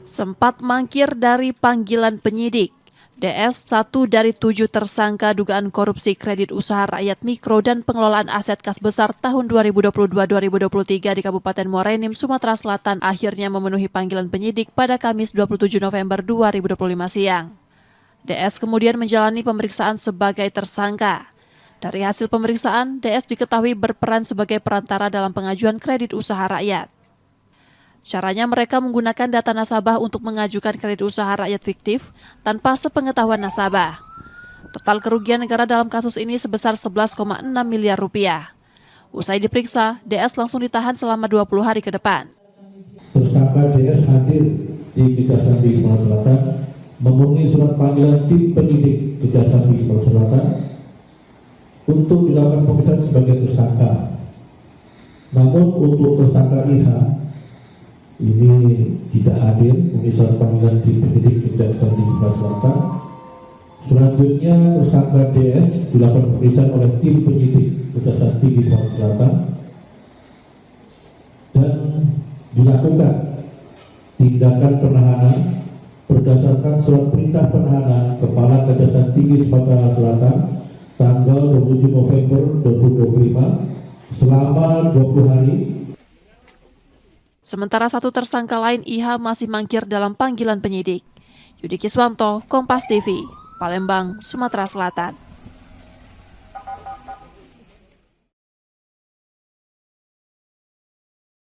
Sempat mangkir dari panggilan penyidik, DS 1 dari 7 tersangka dugaan korupsi kredit usaha rakyat mikro dan pengelolaan aset kas besar tahun 2022-2023 di Kabupaten Muara Enim, Sumatera Selatan akhirnya memenuhi panggilan penyidik pada Kamis 27 November 2025 siang. DS kemudian menjalani pemeriksaan sebagai tersangka. Dari hasil pemeriksaan, DS diketahui berperan sebagai perantara dalam pengajuan kredit usaha rakyat. Caranya mereka menggunakan data nasabah untuk mengajukan kredit usaha rakyat fiktif tanpa sepengetahuan nasabah. Total kerugian negara dalam kasus ini sebesar 11,6 miliar rupiah. Usai diperiksa, DS langsung ditahan selama 20 hari ke depan. Tersangka DS hadir di Kejaksaan Tinggi Sumatera Selatan memenuhi surat panggilan tim penyidik Kejaksaan Tinggi Sumatera Selatan untuk dilakukan pemeriksaan sebagai tersangka. Namun untuk tersangka IH ini tidak hadir memenuhi surat panggilan tim penyidik Kejaksaan Tinggi Sumatera Selatan. Selanjutnya tersangka DS dilakukan pemeriksaan oleh tim penyidik Kejaksaan Tinggi Sumatera Selatan dan dilakukan tindakan penahanan berdasarkan surat perintah penahanan Kepala Kejaksaan Tinggi Sumatera Selatan tanggal 27 November 2025 selama 20 hari. Sementara satu tersangka lain IH masih mangkir dalam panggilan penyidik. Yudi Kiswanto, Kompas TV, Palembang, Sumatera Selatan.